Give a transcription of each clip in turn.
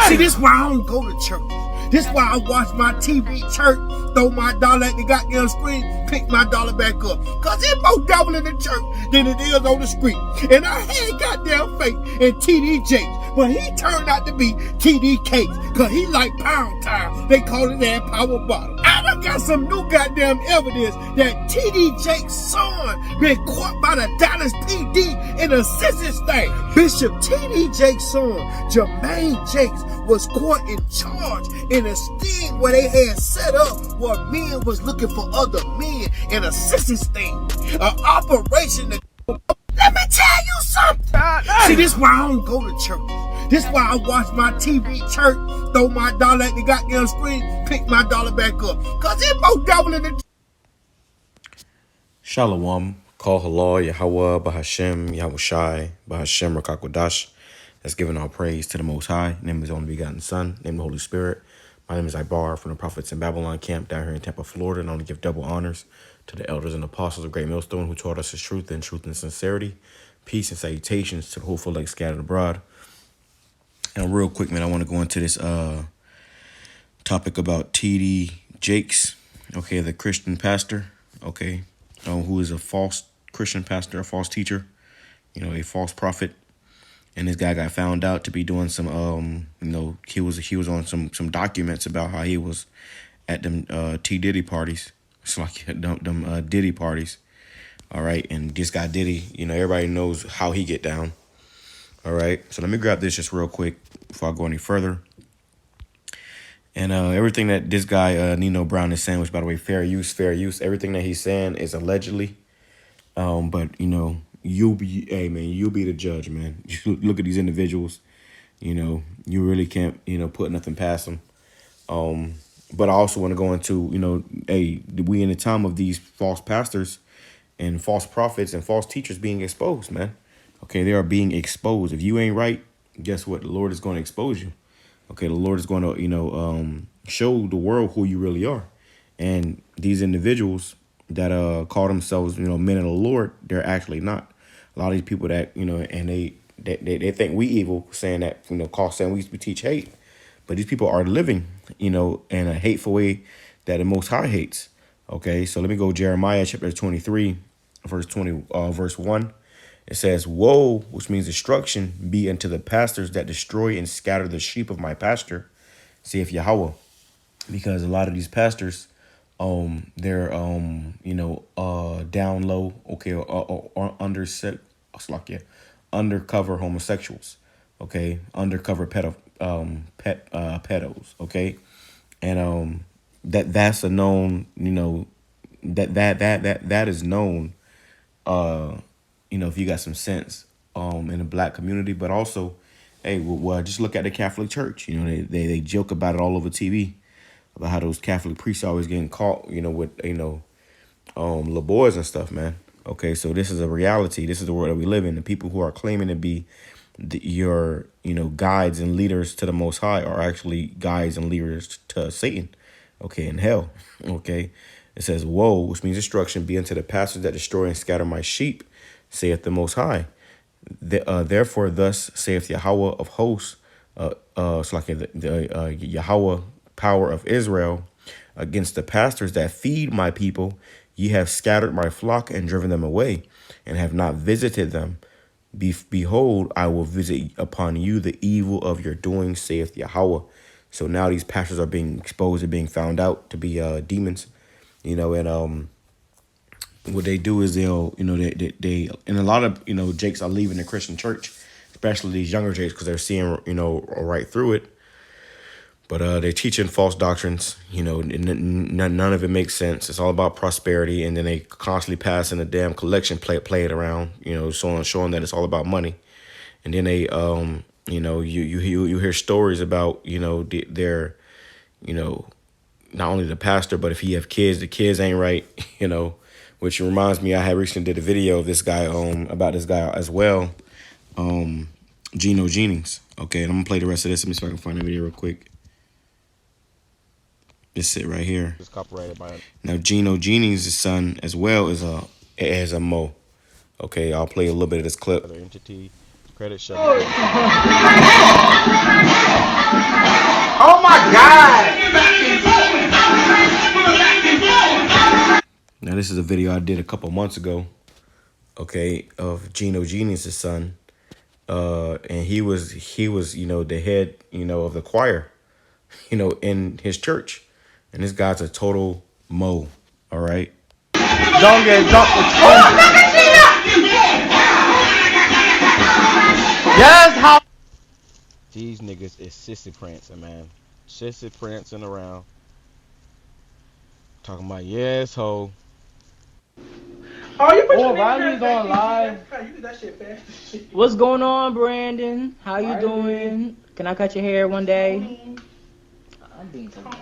See, this why I don't go to church. This why I watch my TV church, throw my dollar at the goddamn screen, pick my dollar back up. Cause there's more devil in the church than it is on the street. And I had goddamn faith in TD Jakes, but he turned out to be TD Cakes. Cause he like pound time. They call it that power bottle. I done got some new goddamn evidence that TD Jakes' son been caught by the Dallas PD in a census thing. Bishop TD Jakes' son, Jermaine Jakes, was caught in charge in a sting where they had set up where men was looking for other men in a census thing. An operation that... Let me tell you something. See, this why I don't go to church. This why I watch my TV church, throw my dollar at the goddamn screen, pick my dollar back up. Cause there's more devil in the... Shalom. Call HALAL, YAHAWAH, BAHASHAM, YAHWASHI, BAHASHAM, QADASH. That's giving all praise to the Most High. Name is only begotten Son. Name the Holy Spirit. My name is Ibar from the Prophets in Babylon camp down here in Tampa, Florida. And I want to give double honors to the elders and apostles of Great Millstone who taught us his truth and sincerity. Peace and salutations to the hopeful like scattered abroad. And real quick, man, I want to go into this topic about TD Jakes, okay, the Christian pastor, okay, who is a false Christian pastor, a false teacher, a false prophet. And this guy got found out to be doing some, he was on some documents about how he was at them T Diddy parties. It's like them Diddy parties. All right, and this guy Diddy, everybody knows how he get down. All right, so let me grab this just real quick before I go any further. And everything that this guy Nino Brown is saying, which by the way, fair use. Everything that he's saying is allegedly, but you'll be the judge, man. You look at these individuals, you really can't, put nothing past them. But I also want to go into, we in the time of these false pastors and false prophets and false teachers being exposed, man. Okay, they are being exposed. If you ain't right, guess what? The Lord is going to expose you. Okay, the Lord is going to, show the world who you really are. And these individuals that call themselves, men of the Lord, they're actually not. A lot of these people that, and they think we evil, saying that, saying we teach hate. But these people are living, in a hateful way that the Most High hates. Okay, so let me go Jeremiah chapter 23, verse 1. It says, "Woe," which means destruction, "be unto the pastors that destroy and scatter the sheep of my pasture, saith Yahawah." Because a lot of these pastors, they're down low, okay, or undercover homosexuals, okay, undercover pedos, okay, and that's a known, that is known, if you got some sense in the black community. But also, hey, well, just look at the Catholic Church. They joke about it all over TV about how those Catholic priests are always getting caught, with little boys and stuff, man. Okay, so this is a reality. This is the world that we live in. The people who are claiming to be your guides and leaders to the Most High are actually guides and leaders to Satan. Okay, in hell. Okay, it says, "Woe," which means destruction, "be unto the pastors that destroy and scatter my sheep, saith the Most High. Therefore, thus saith Yahawah of hosts, it's like the Yahawah power of Israel, against the pastors that feed my people. Ye have scattered my flock and driven them away, and have not visited them. Behold, I will visit upon you the evil of your doing, saith Yahawah." So now these pastors are being exposed and being found out to be demons, and what they do is they'll, they and a lot of, Jakes are leaving the Christian church, especially these younger Jakes, because they're seeing, right through it. But they're teaching false doctrines, none of it makes sense. It's all about prosperity. And then they constantly passing a damn collection plate around, showing that it's all about money. And then they, you hear stories about, their, not only the pastor, but if he have kids, the kids ain't right, which reminds me, I had recently did a video of this guy, about this guy as well, Gino, Jennings. Okay, and I'm gonna play the rest of this. Let me see if I can find the video real quick. This it right here. It's copyrighted by it. Now, Gino Jennings' son as well is a Mo. Okay, I'll play a little bit of this clip. Other entity, credit shut. Oh my God! Now this is a video I did a couple months ago, okay, of Gino Genius' son. And he was, the head, of the choir, in his church. And this guy's a total mo, all right? Don't get dumped with Yes, how? These niggas is sissy prancing, man. Sissy prancing around. Talking about, yes, ho. Oh, you put your Riley's on live. You did that shit fast. What's going on, Brandon? How you doing? Can I cut your hair one day? I'm being so I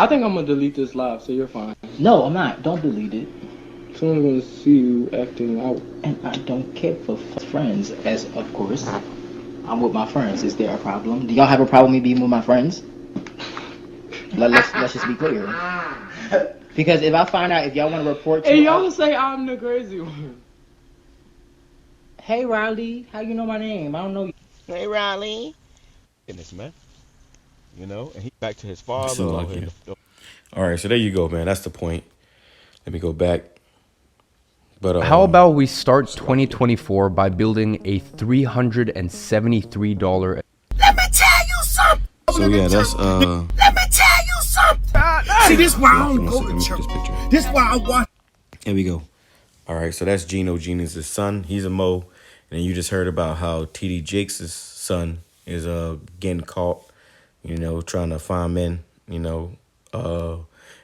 think I'm gonna delete this live, so you're fine. No, I'm not. Don't delete it. Someone's gonna see you acting out. And I don't care for friends, as of course. I'm with my friends. Is there a problem? Do y'all have a problem with me being with my friends? Let's just be clear. Because if I find out if y'all want to report to Hey, y'all say I'm the crazy one. Hey Riley, how you know my name? I don't know you. Hey, Riley. And this man, and he back to his father. So lucky. All right, so there you go, man. That's the point. Let me go back. But how about we start 2024 by building a $373? Let me tell you something. So yeah, that's Let me tell you something. See, this is why I don't go to church. This is why I watch. Here we go. All right, so that's Gino Genius' son. He's a mo. And you just heard about how TD Jakes' son is getting caught, trying to find men,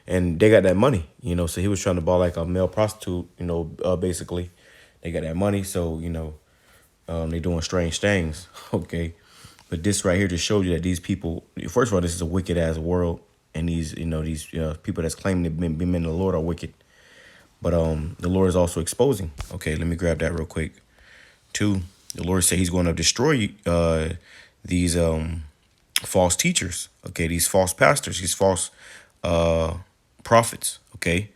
and they got that money, so he was trying to buy like a male prostitute, basically. They got that money, so, they doing strange things, okay? But this right here just shows you that these people, first of all, this is a wicked ass world, and these people that's claiming to be men of the Lord are wicked. But the Lord is also exposing. Okay, let me grab that real quick. 2, the Lord said he's going to destroy these false teachers, okay, these false pastors, these false prophets, okay,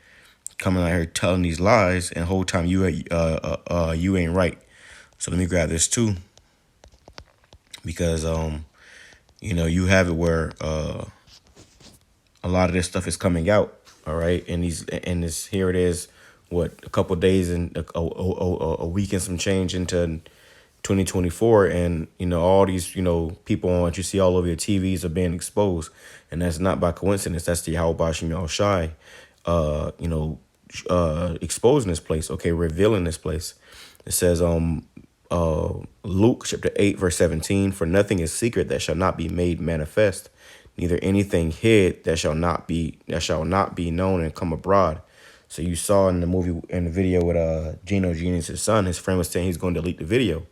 coming out here telling these lies, and the whole time you ain't right. So let me grab this too, because you have it where a lot of this stuff is coming out, all right, and here it is, what, a couple days and a week and some change into 2024, and all these people on what you see all over your TVs are being exposed, and that's not by coincidence. That's the YAHAWASHI, exposing this place, okay, revealing this place. It says Luke chapter 8 verse 17, for nothing is secret that shall not be made manifest, neither anything hid that shall not be known and come abroad. So you saw in the video with Gino Genius' son, his friend was saying he's going to delete the video,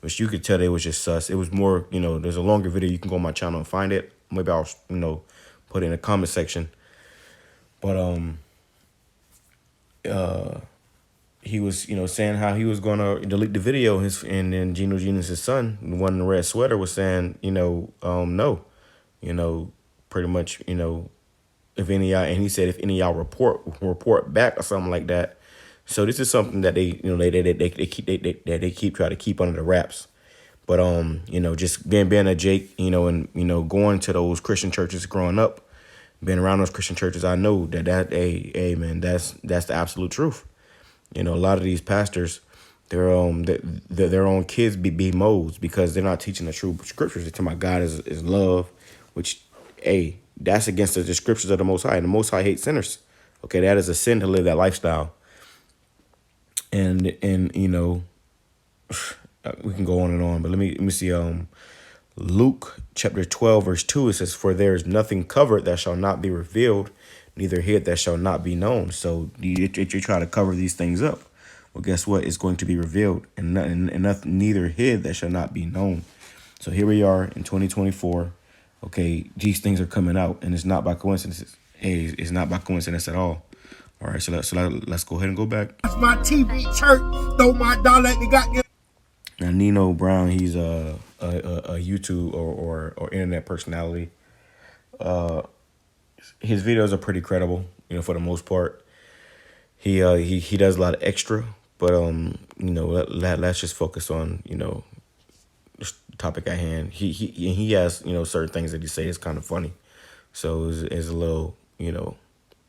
which you could tell they was just sus. It was more, there's a longer video. You can go on my channel and find it. Maybe I'll, put it in the comment section. But he was, saying how he was going to delete the video. And then Gino Genius' son, the one in the red sweater, was saying, no, pretty much, if any y'all, and he said if any y'all report back or something like that. So this is something that they keep try to keep under the wraps. But just being a Jake, and going to those Christian churches growing up, being around those Christian churches, I know that man, that's the absolute truth. A lot of these pastors, their own kids be modes because they're not teaching the true scriptures. They're talking about God is love, which that's against the scriptures of the Most High. And the Most High hates sinners. Okay, that is a sin to live that lifestyle. And we can go on and on, but let me see. Luke chapter 12 verse 2, it says, for there is nothing covered that shall not be revealed, neither hid that shall not be known. So you try to cover these things up. Well, guess what? It's going to be revealed, and nothing, neither hid that shall not be known. So here we are in 2024. Okay, these things are coming out, and it's not by coincidence. It's not by coincidence at all. All right, so let's go ahead and go back. That's my TV church. Throw my dollar at the goddamn. Now Nino Brown, he's a YouTube or internet personality. His videos are pretty credible, for the most part. He does a lot of extra, but let's just focus on topic at hand. He has, you know, certain things that he say is kind of funny. So it's a little, you know.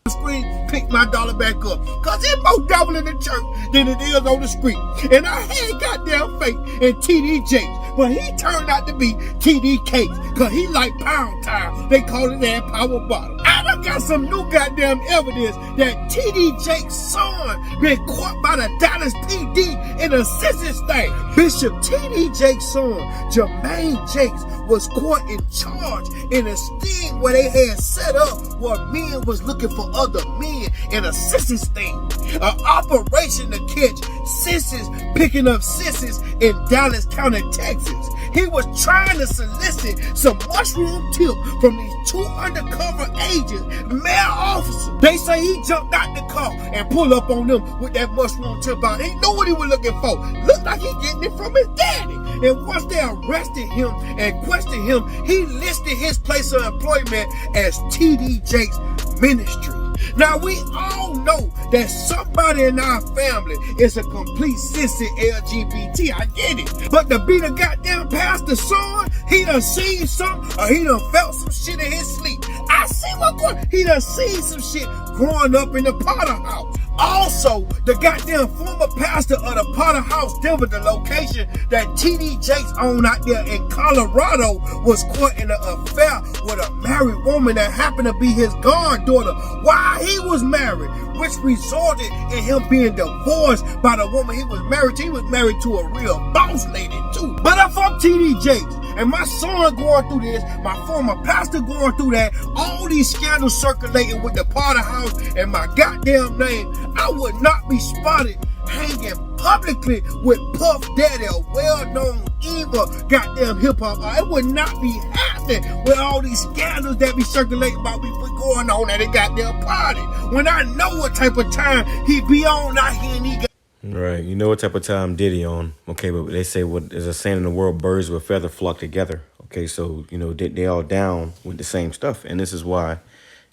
Screen, pick my dollar back up. Cause it's more double in the church than it is on the street. And I had goddamn faith in TD Jakes, but he turned out to be TD Cakes. Cause he like pound time. They call it that power bottle. I done got some new goddamn evidence that TD Jakes' son been caught by the Dallas PD in a census thing. Bishop TD Jakes' son, Jermaine Jakes, was caught in charge in a sting where they had set up where men was looking for other men in a census thing. An operation to catch sissies picking up sissies in Dallas County, Texas. He was trying to solicit some mushroom tip from these 2 undercover agents, male officers. They say he jumped out the car and pulled up on them with that mushroom tip out. He knew what he was looking for. Looked like he getting it from his daddy. And once they arrested him and questioned him, he listed his place of employment as TD Jakes Ministry. Now, we all know that somebody in our family is a complete sissy LGBT. I get it. But to be the goddamn pastor's son, he done seen something or he done felt some shit in his sleep. I see what going. He done seen some shit growing up in the Potter house. Also, the goddamn former pastor of the Potter House, Denver, the location that TD Jakes owned out there in Colorado, was caught in an affair with a married woman that happened to be his goddaughter while he was married, which resulted in him being divorced by the woman he was married to. He was married to a real boss lady too. But if I'm TD Jakes and my son going through this, my former pastor going through that, all these scandals circulating with the Potter House and my goddamn name, I would not be spotted hanging publicly with Puff Daddy, a well-known evil goddamn hip-hop. It would not be happening with all these scandals that be circulating about me going on at a goddamn party. When I know what type of time he be on out here and he got... Right, you know what type of time Diddy on. Okay, but they say what there's a saying in the world, birds with feather flock together. Okay, so, you know, they all down with the same stuff. And this is why,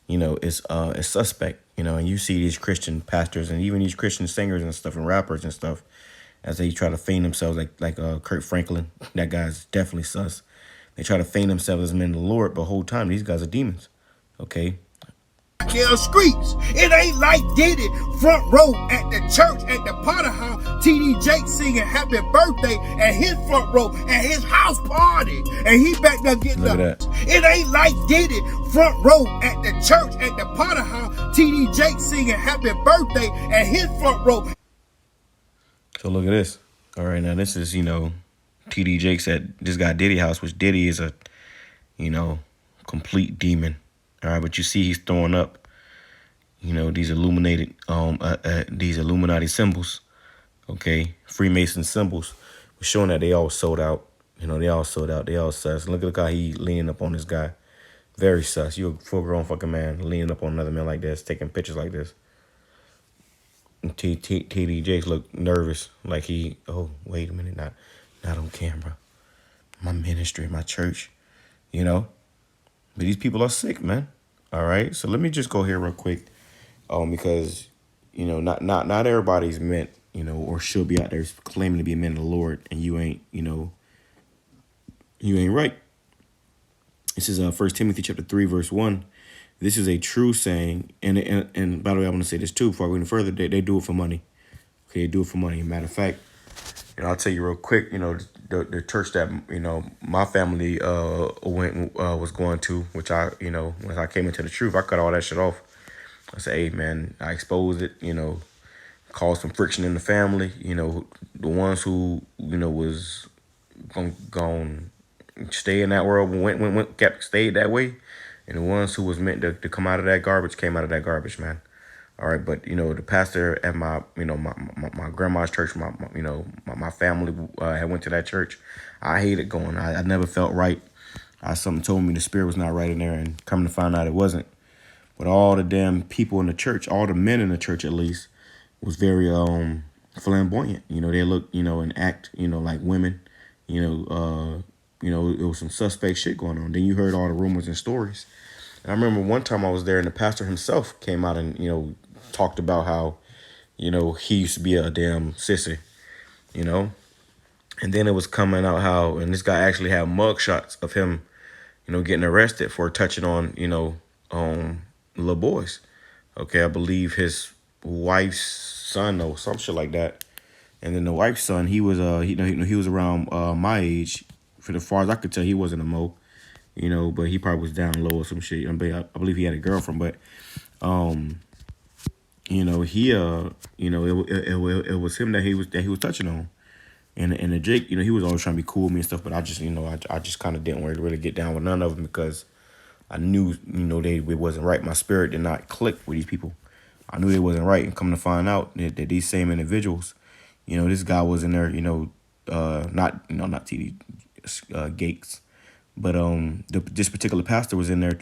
you know, it's suspect, you know, and you see these Christian pastors and even these Christian singers and stuff and rappers and stuff as they try to feign themselves like Kurt Franklin. That guy's definitely sus. They try to feign themselves as men of the Lord, but the whole time these guys are demons. Okay. Streets. It ain't like Diddy front row at the church at the Potter House, TD Jakes singing happy birthday at his front row at his house party, and he back there getting up. It ain't like Diddy front row at the church at the Potter House, TD Jakes singing happy birthday at his front row. So look at this. All right, now this is, you know, TD Jakes at this guy Diddy house, which Diddy is a, you know, complete demon. All right, but you see he's throwing up, you know, these illuminated, these Illuminati symbols, okay, Freemason symbols, showing that they all sold out. You know, they all sold out. They all sus. Look how he leaning up on this guy. Very sus. You a full-grown fucking man leaning up on another man like this, taking pictures like this. TD Jakes look nervous, like he, oh, wait a minute, not on camera. My ministry, my church, you know. But these people are sick, man. All right. So let me just go here real quick. Because, you know, not everybody's meant, you know, or should be out there claiming to be a man of the Lord, and you ain't, you know, you ain't right. This is 1 Timothy chapter 3, verse 1. This is a true saying. And by the way, I want to say this too, before I go any further, they do it for money. Okay, they do it for money. Matter of fact, you know, I'll tell you real quick, you know, the church that, you know, my family was going to, which I, you know, when I came into the truth, I cut all that shit off. I said, hey, man, I exposed it, you know, caused some friction in the family. You know, the ones who, you know, was going to stay in that world, stayed that way. And the ones who was meant to come out of that garbage came out of that garbage, man. All right, but, you know, the pastor at my, you know, my grandma's church, you know, my family had went to that church. I hated going. I never felt right. Something told me the spirit was not right in there, and coming to find out it wasn't. But all the damn people in the church, all the men in the church at least, was very flamboyant. You know, they look, you know, and act, you know, like women. You know, it was some suspect shit going on. Then you heard all the rumors and stories. And I remember one time I was there, and the pastor himself came out and, you know, talked about how, you know, he used to be a damn sissy, you know. And then it was coming out how, and this guy actually had mug shots of him, getting arrested for touching on, little boys. Okay, I believe his wife's son or some shit like that. And then the wife's son, he was he was around my age. For as far as I could tell, he wasn't a mo, but he probably was down low or some shit. I believe he had a girlfriend, but he it was him that he was touching on. And the Jake, he was always trying to be cool with me and stuff, but I just, I just kind of didn't really get down with none of them because I knew, it wasn't right. My spirit did not click with these people. I knew they wasn't right, and come to find out that these same individuals, this guy was in there, not TD Gates, but this particular pastor was in there,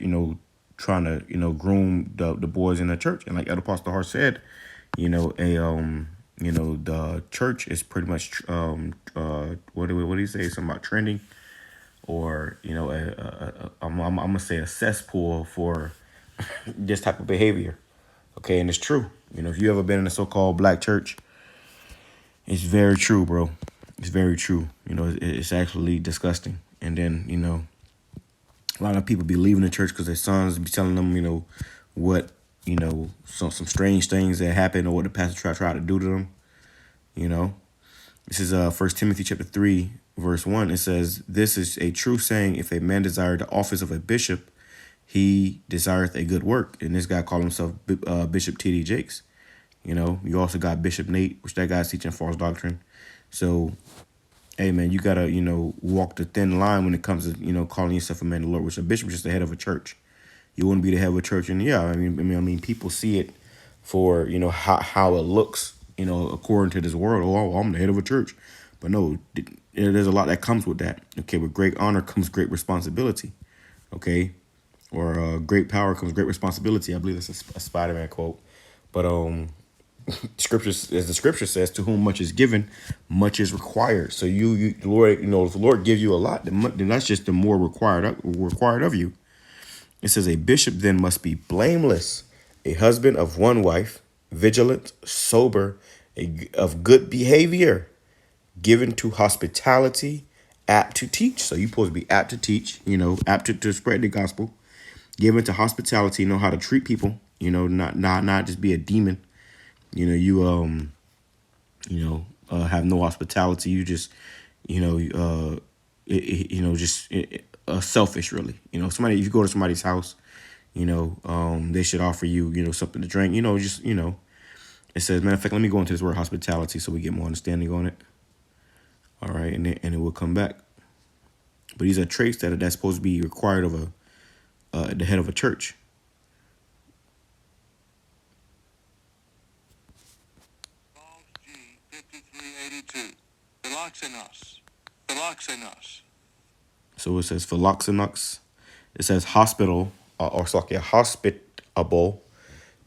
trying to, groom the boys in the church, and like Elder Pastor Hart said, the church is pretty much what do you say? Something about trending, or I'm gonna say a cesspool for this type of behavior. Okay, and it's true. If you ever been in a so-called black church, it's very true, bro. It's very true. It's actually disgusting. And then a lot of people be leaving the church because their sons be telling them what some strange things that happen or what the pastor try to do to them. This is 1 Timothy chapter 3, verse 1. It says, "This is a true saying, if a man desire the office of a bishop, he desireth a good work." And this guy called himself Bishop T.D. Jakes. You also got Bishop Nate, which that guy's teaching false doctrine. So, hey, man, you got to, walk the thin line when it comes to, calling yourself a man of the Lord, which a bishop is just the head of a church. You wouldn't be the head of a church. And yeah, I mean, people see it for, how it looks, according to this world. Oh, I'm the head of a church. But no, there's a lot that comes with that. Okay, with great honor comes great responsibility. Okay, or great power comes great responsibility. I believe that's a Spider-Man quote. But scriptures, as the scripture says, to whom much is given, much is required. So the Lord, if the Lord gives you a lot, then that's just the more required of you. It says, a bishop then must be blameless, a husband of one wife, vigilant, sober, of good behavior, given to hospitality, apt to teach. So you're supposed to be apt to teach, apt to spread the gospel, given to hospitality, know how to treat people, not just be a demon. Have no hospitality. You just, selfish, really. Somebody, if you go to somebody's house, they should offer you, something to drink. It says, matter of fact, let me go into this word hospitality so we get more understanding on it. All right, and it will come back. But these are traits that's supposed to be required of the head of a church. So it says philoxenos. It says hospitable,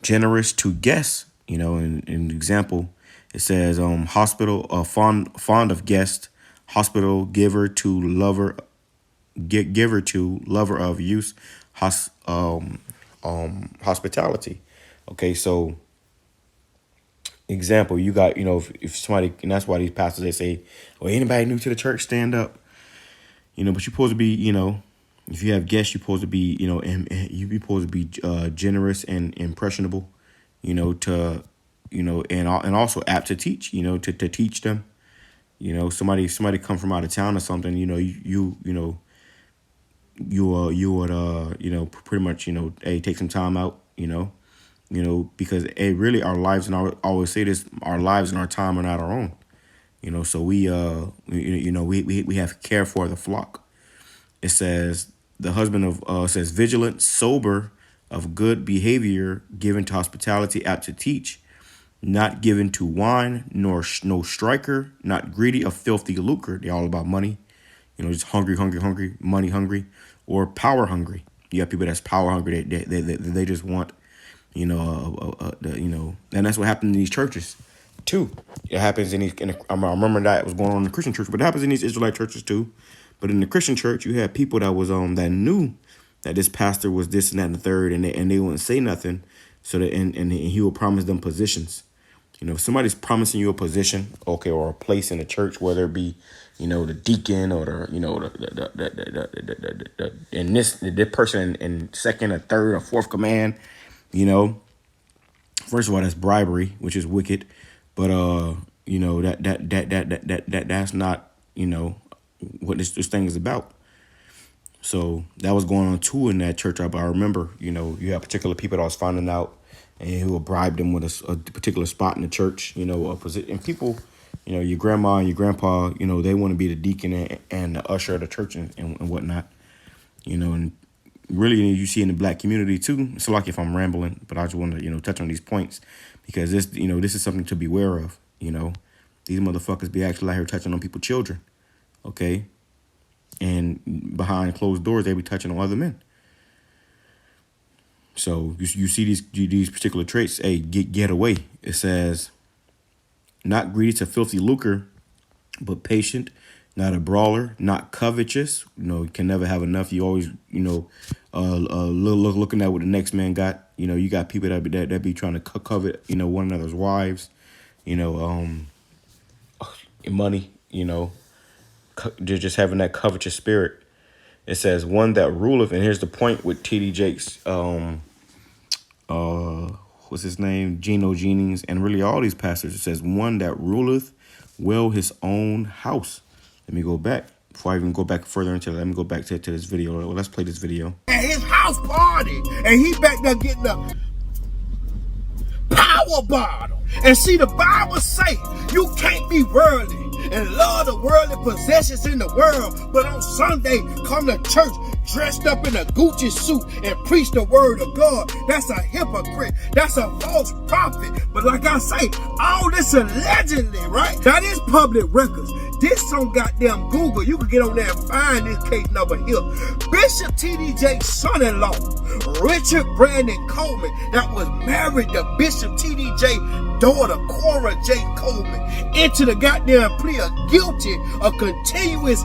generous to guests. In example, it says hospital, fond of guest, hospital, giver to lover of use, hospitality. Okay, so example, you got, if somebody, and that's why these pastors, they say, well, anybody new to the church, stand up. But you're supposed to be, if you have guests, you're supposed to be, you're supposed to be generous and impressionable, to, and also apt to teach, to teach them. Somebody come from out of town or something, you would pretty much, hey, take some time out, because really our lives, and I always say this, our lives and our time are not our own. So we have care for the flock. It says the husband of says vigilant, sober, of good behavior, given to hospitality, apt to teach, not given to wine, nor no striker, not greedy of filthy lucre. They're all about money, just hungry, money hungry, or power hungry. You have people that's power hungry. They just want, and that's what happened in these churches too. It happens I remember that was going on in the Christian church, but it happens in these Israelite churches too. But in the Christian church, you had people that was that knew that this pastor was this and that and the third, and they wouldn't say nothing. So that and he would promise them positions, You know, if somebody's promising you a position, okay, or a place in the church, whether it be, you know, the deacon or the, you know, and this person in second or third or fourth command, you know, first of all, that's bribery, which is wicked. But you know, that's not, you know, what this thing is about. So that was going on too in that church. I remember, you know, you have particular people that I was finding out, and who would bribe them with a particular spot in the church, you know, a position. And people, you know, your grandma and your grandpa, you know, they want to be the deacon and the usher of the church and whatnot, you know. And really, you see in the black community too. It's like if I'm rambling, but I just want to, you know, touch on these points because this, you know, this is something to be aware of. You know, these motherfuckers be actually out here touching on people's children, okay, and behind closed doors they be touching on other men. So you see these particular traits. Hey, get away. It says, not greedy to filthy lucre, but patient, not a brawler, not covetous. You know, you can never have enough. You always, you know, looking at what the next man got. You know, you got people that be trying to covet, you know, one another's wives. You know, money. You know, just having that covetous spirit. It says one that ruleth, and here's the point with T.D. Jakes. What's his name? Gino, Jennings, and really all these pastors. It says one that ruleth well his own house. Let me go back. Before I even go back further into that, let me go back to this video. Well, let's play this video. At his house party, and he back there getting a power bottle. And see, the Bible say you can't be worldly and love the worldly possessions in the world, but on Sunday come to church dressed up in a Gucci suit and preach the word of God. That's a hypocrite. That's a false prophet. But like I say, all this allegedly, right? That is public records. This on goddamn Google. You can get on there and find this case number here. Bishop T.D. Jakes' son-in-law, Richard Brandon Coleman, that was married to Bishop T.D. Jakes' daughter, Cora J. Coleman, into the goddamn plea of guilty of continuous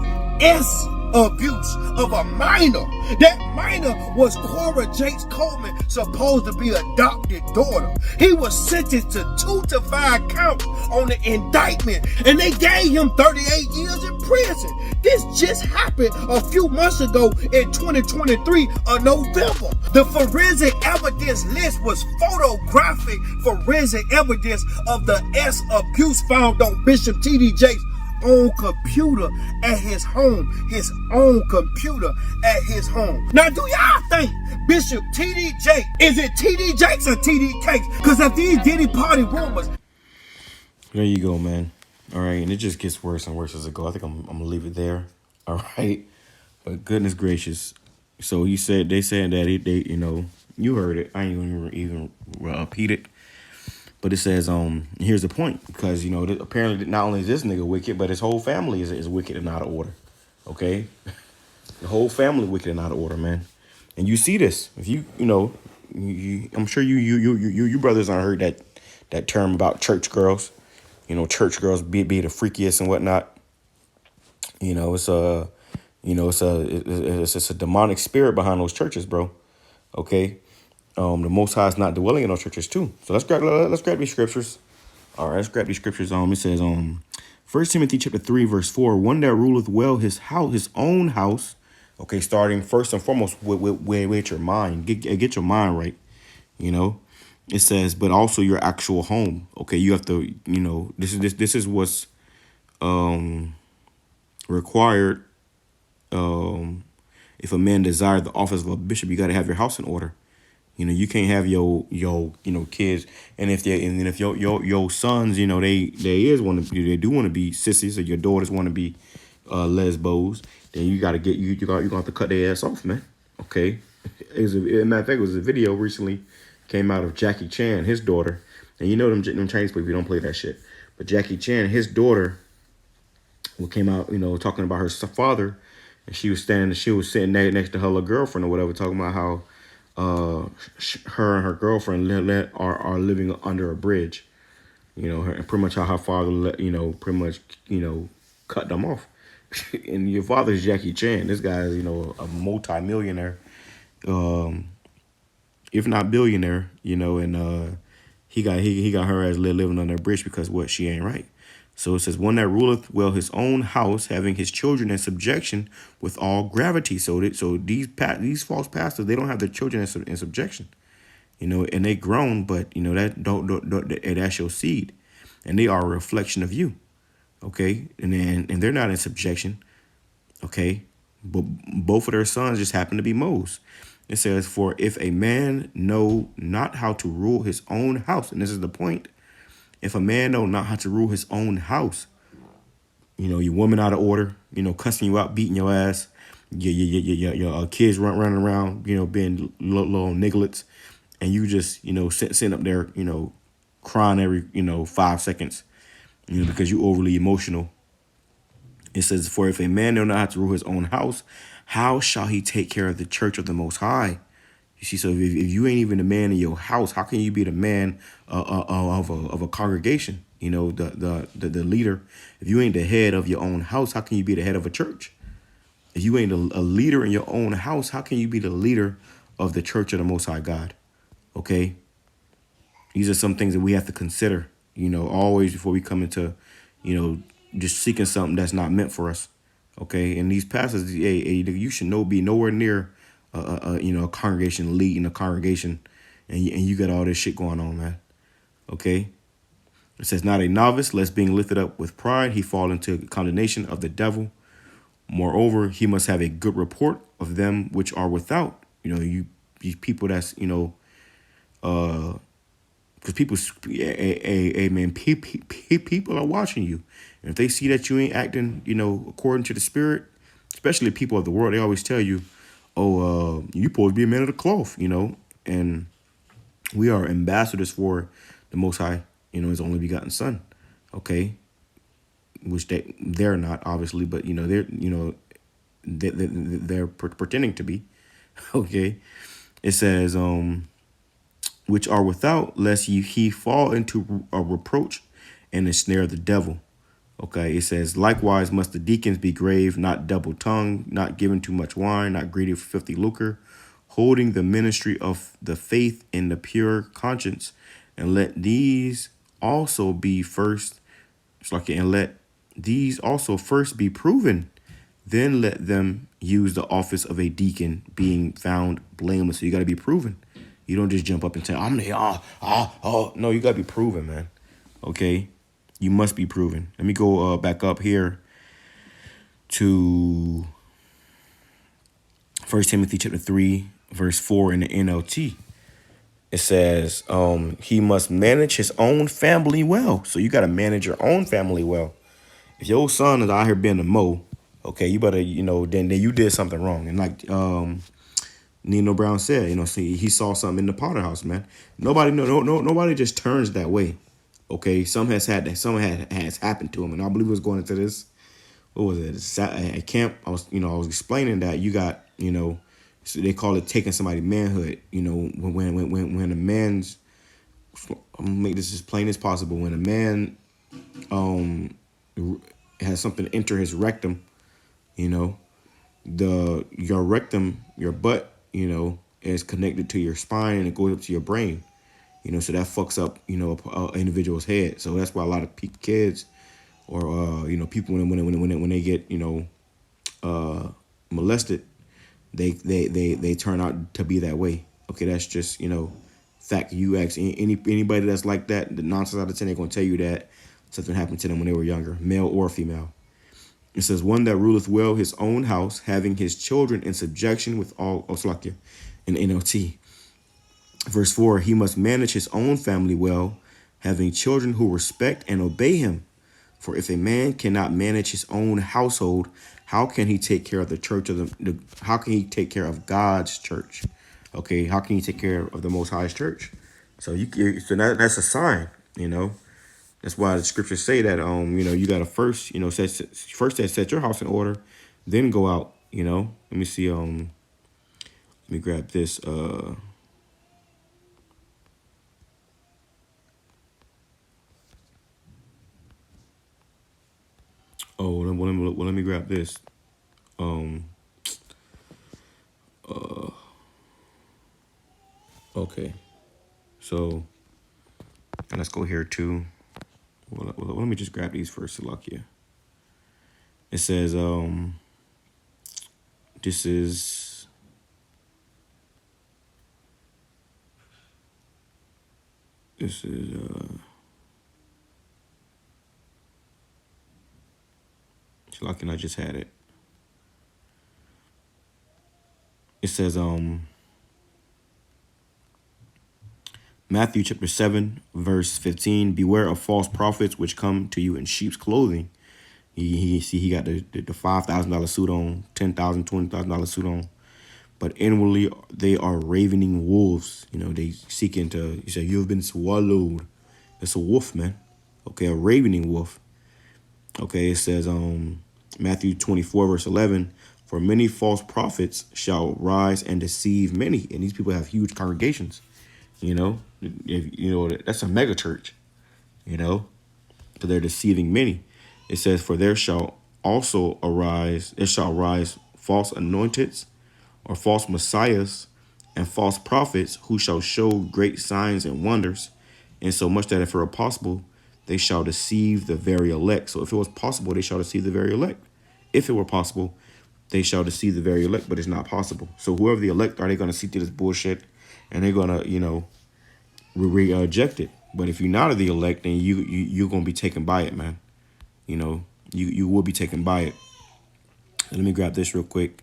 abuse of a minor. That minor was Cora Jakes Coleman, supposed to be adopted daughter. He was sentenced to 2 to 5 counts on the indictment, and they gave him 38 years in prison. This just happened a few months ago in 2023 of November. The forensic evidence list was photographic forensic evidence of the abuse found on Bishop T.D. Jakes' own computer at his home. His own computer at his home. Now, do y'all think Bishop T.D. Jakes, is it T.D. Jakes or T.D. Cakes? Because if these Diddy Party rumors. There you go, man. All right, and it just gets worse and worse as it goes. I think I'm gonna leave it there. All right, but goodness gracious. So they said that they, you know, you heard it. I ain't even repeat it. But it says, here's the point, because, you know, apparently not only is this nigga wicked, but his whole family is wicked and out of order. Okay, the whole family wicked and out of order, man. And you see this. If you know, I'm sure you brothers aren't heard that term about church girls. You know, church girls be the freakiest and whatnot. You know, it's a demonic spirit behind those churches, bro. Okay. The Most High is not dwelling in those churches too. So let's grab these scriptures. All right, let's grab these scriptures. It says 1 Timothy chapter 3 verse 4, one that ruleth well his own house. Okay, starting first and foremost with your mind. Get your mind right. You know, it says, but also your actual home. Okay, you have to, you know, this is what's required. If a man desire the office of a bishop, you got to have your house in order. You know, you can't have your kids, and if your sons, you know, they do want to be sissies, or your daughters want to be lesbos, then you gotta you're gonna have to cut their ass off, man. Okay, as a matter of fact, it was a video recently came out of Jackie Chan, his daughter, and you know them Chinese people, you don't play that shit, but Jackie Chan, his daughter, came out, you know, talking about her father, and she was sitting next to her little girlfriend or whatever, talking about how her and her girlfriend are living under a bridge, you know, and pretty much how her father, cut them off. And your father's Jackie Chan. This guy is, you know, a multi-millionaire, if not billionaire, you know, and he got her as living under a bridge because what, she ain't right. So it says, one that ruleth well his own house, having his children in subjection with all gravity. So these false pastors, they don't have their children in subjection, and they grown, but that don't that's your seed, and they are a reflection of you, okay, and they're not in subjection, okay, but both of their sons just happen to be Moses. It says, for if a man know not how to rule his own house, and this is the point, if a man know not how to rule his own house, your woman out of order, cussing you out, beating your ass, your kids running around, being little nigglets, and you just, sitting up there, crying every, 5 seconds, because you overly emotional. It says, for if a man know not how to rule his own house, how shall he take care of the church of the Most High? You see, so if you ain't even the man in your house, how can you be the man of a congregation? The leader. If you ain't the head of your own house, how can you be the head of a church? If you ain't a leader in your own house, how can you be the leader of the church of the Most High God? Okay, these are some things that we have to consider. Always before we come into, just seeking something that's not meant for us. Okay, and these pastors, you should be nowhere near a congregation, leading a congregation, and you got all this shit going on, man. Okay, it says, not a novice, lest being lifted up with pride he fall into condemnation of the devil. Moreover, he must have a good report of them which are without. You people that's because people, man, people are watching you, and if they see that you ain't acting, according to the spirit, especially people of the world, they always tell you, oh, you supposed to be a man of the cloth, and we are ambassadors for the Most High, his only begotten Son, okay, which they're not, obviously, but they're pretending to be, okay. It says, which are without, lest he fall into a reproach and ensnare of the devil. Okay, it says, likewise must the deacons be grave, not double-tongued, not given too much wine, not greedy for filthy lucre, holding the ministry of the faith in the pure conscience, and let these also be first, and let these also first be proven, then let them use the office of a deacon, being found blameless. So you got to be proven. You don't just jump up and say, I'm the, no, you got to be proven, man. Okay, you must be proven. Let me go back up here to 1 Timothy chapter 3, verse 4 in the NLT. It says, he must manage his own family well. So you got to manage your own family well. If your son is out here being a mo, okay, you better, then you did something wrong. And like Nino Brown said, see, he saw something in the Potter house, man. Nobody just turns that way. Okay, something has happened to him, and I believe it was going into this. What was it? At camp, I was explaining that you got, so they call it taking somebody's manhood. When a man's, I'm gonna make this as plain as possible. When a man has something enter his rectum, your rectum, your butt, is connected to your spine and it goes up to your brain. So that fucks up, an individual's head. So that's why a lot of kids or people when they get molested, they turn out to be that way. Okay, that's just fact. You ask anybody that's like that, the 9 times out of 10 they're gonna tell you that something happened to them when they were younger, male or female. It says, one that ruleth well his own house, having his children in subjection with all, in NLT. Verse 4, he must manage his own family well, having children who respect and obey him. For if a man cannot manage his own household, how can he take care of the church of how can he take care of God's church? Okay, how can he take care of the Most High's church? So that's a sign, That's why the scriptures say that you gotta first, set your house in order, then go out, Let me see, let me grab this let me grab this. Okay. So And let's go here too. Well, let me just grab these first, Salakia. It says, this is Salakia, and I just had it. It says, Matthew chapter 7, verse 15, beware of false prophets which come to you in sheep's clothing. He got the $5,000 suit on, $10,000, $20,000 suit on. But inwardly they are ravening wolves. You know, they seeking to, you say, you've been swallowed. It's a wolf, man. Okay, a ravening wolf. Okay, it says, Matthew 24, verse 11, for many false prophets shall rise and deceive many. And these people have huge congregations. You know, that's a mega church, you know, because they're deceiving many. It says, for there shall rise false anointeds or false messiahs and false prophets who shall show great signs and wonders, insomuch that if it were possible, they shall deceive the very elect. So if it was possible, they shall deceive the very elect. If it were possible, they shall deceive the very elect, but it's not possible. So whoever the elect are, they going to see through this bullshit, and they're going to, you know, reject it. But if you're not of the elect, then you're going to be taken by it, man. You know, you will be taken by it. Let me grab this real quick.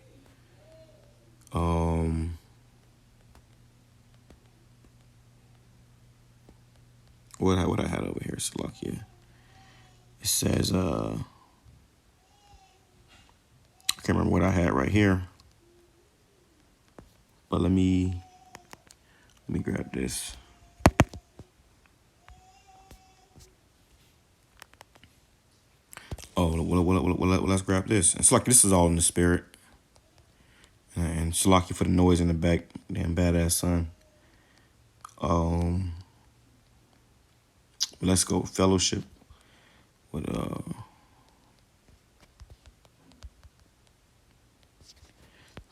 What I had over here, Salakia. It says, I can't remember what I had right here. But let me grab this. Oh, well, let's grab this. It's like this is all in the spirit. And Salakia for the noise in the back. Damn badass son. Let's go fellowship with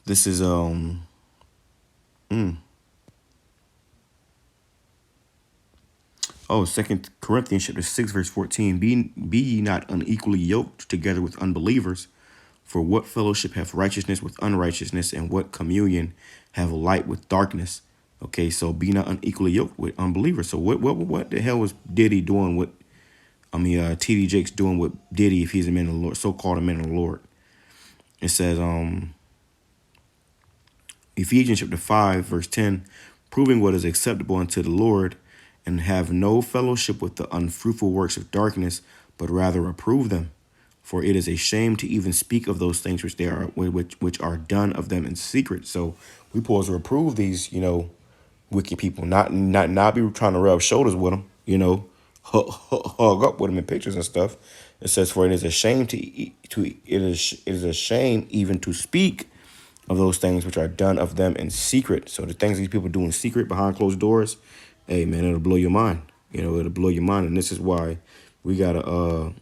this is Oh, 2 Corinthians chapter 6, verse 14. Be ye not unequally yoked together with unbelievers. For what fellowship hath righteousness with unrighteousness, and what communion have light with darkness? Okay, so be not unequally yoked with unbelievers. So what the hell was Diddy doing with, TD Jakes doing with Diddy if he's a man of the Lord, so-called a man of the Lord? It says, Ephesians chapter 5, verse 10, proving what is acceptable unto the Lord, and have no fellowship with the unfruitful works of darkness, but rather approve them. For it is a shame to even speak of those things which are done of them in secret. So we supposed to reprove these, you know, wicked people, not be trying to rub shoulders with them, you know, hug up with them in pictures and stuff. It says, for it is a shame it is a shame even to speak of those things which are done of them in secret. So the things these people do in secret behind closed doors, hey man, it'll blow your mind. You know, it'll blow your mind. And this is why we gotta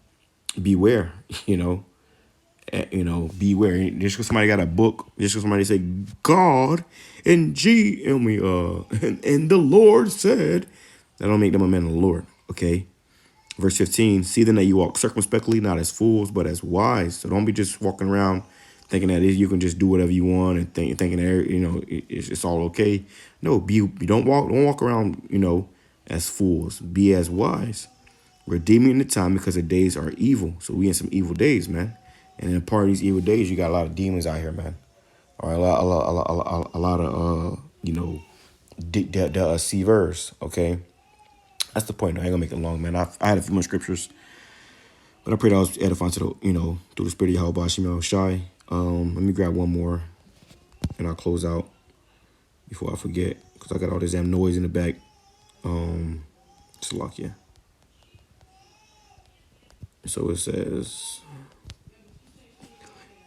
beware, beware. Just because somebody got a book, just because somebody say God and and the Lord said, that don't make them a man of the Lord. Okay. Verse 15, see then that you walk circumspectly, not as fools, but as wise. So don't be just walking around thinking that you can just do whatever you want and thinking that, it's all okay. No, don't walk around, as fools. Be as wise, redeeming the time because the days are evil. So we in some evil days, man. And in part of these evil days, you got a lot of demons out here, man. Or a lot of deceivers. Okay, that's the point. I ain't gonna make it long, man. I had a few more scriptures, but I pray that I was edifying to the, through the spirit of YAHAWASHI. Let me grab one more, and I'll close out before I forget, because I got all this damn noise in the back. Salakia. So it says,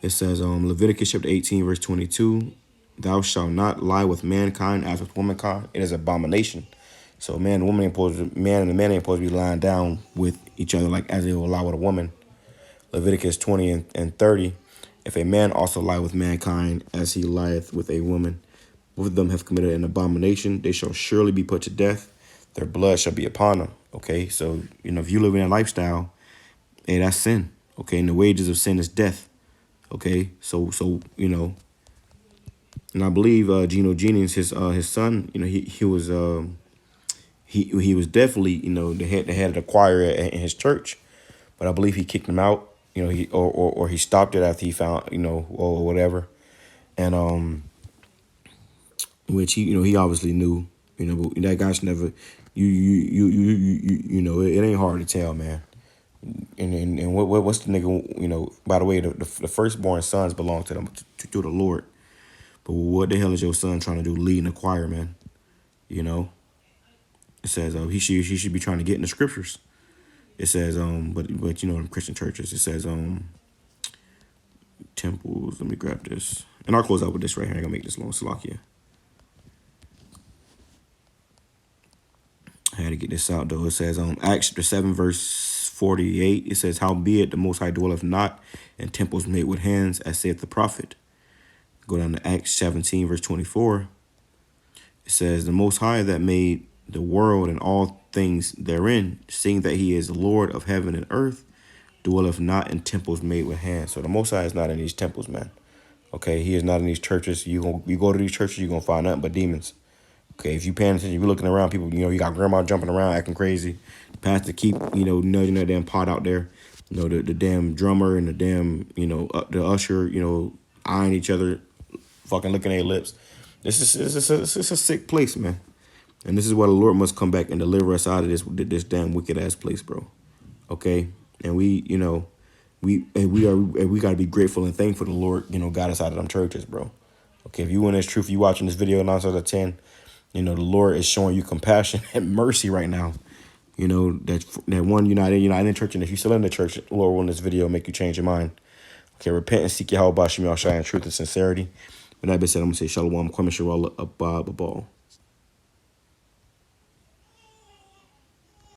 Leviticus chapter 18, verse 22, thou shalt not lie with mankind as with womankind. It is abomination. So man and the man ain't supposed to be lying down with each other like as they will lie with a woman. Leviticus 20 and 30, if a man also lie with mankind as he lieth with a woman, both of them have committed an abomination. They shall surely be put to death. their blood shall be upon them. Okay, so if you live in that lifestyle, hey, that's sin. Okay, and the wages of sin is death. Okay, so and I believe Gino Jennings, his son, he was he was definitely the head of the choir in his church, but I believe he kicked him out. He or he stopped it after he found or whatever, and which he obviously knew. But that guy's never it ain't hard to tell, man. And what's the nigga? By the way, the firstborn sons belong to them to the Lord. But what the hell is your son trying to do, leading the choir, man? It says he should be trying to get in the scriptures. It says but in Christian churches it says temples. Let me grab this, and I'll close out with this right here. I'm gonna make this long, Salakia. I had to get this out though. It says Acts chapter 7 verse 48. It says, "Howbeit the Most High dwelleth not in temples made with hands, as saith the prophet." Go down to Acts 17 verse 24. It says, "The Most High that made the world and all things therein, seeing that he is the Lord of heaven and earth, dwelleth not in temples made with hands." So the Most High is not in these temples, man. Okay, he is not in these churches. You go to these churches, you're gonna find nothing but demons. Okay, if you paying attention, you're looking around, people, you got grandma jumping around, acting crazy. The pastor keep, nudging that damn pot out there. The damn drummer and the damn, the usher, eyeing each other, fucking looking at their lips. This is a sick place, man. And this is why the Lord must come back and deliver us out of this damn wicked ass place, bro. Okay, and we gotta be grateful and thankful the Lord, got us out of them churches, bro. Okay, if you in this truth, you watching this video 9 out of 10. The Lord is showing you compassion and mercy right now. That one, you're not in church, and if you're still in the church, the Lord will in this video make you change your mind. Okay, repent and seek YAHAWASHI in truth and sincerity. With that being said, I'm going to say shalom, kwame shalom, abba, babal.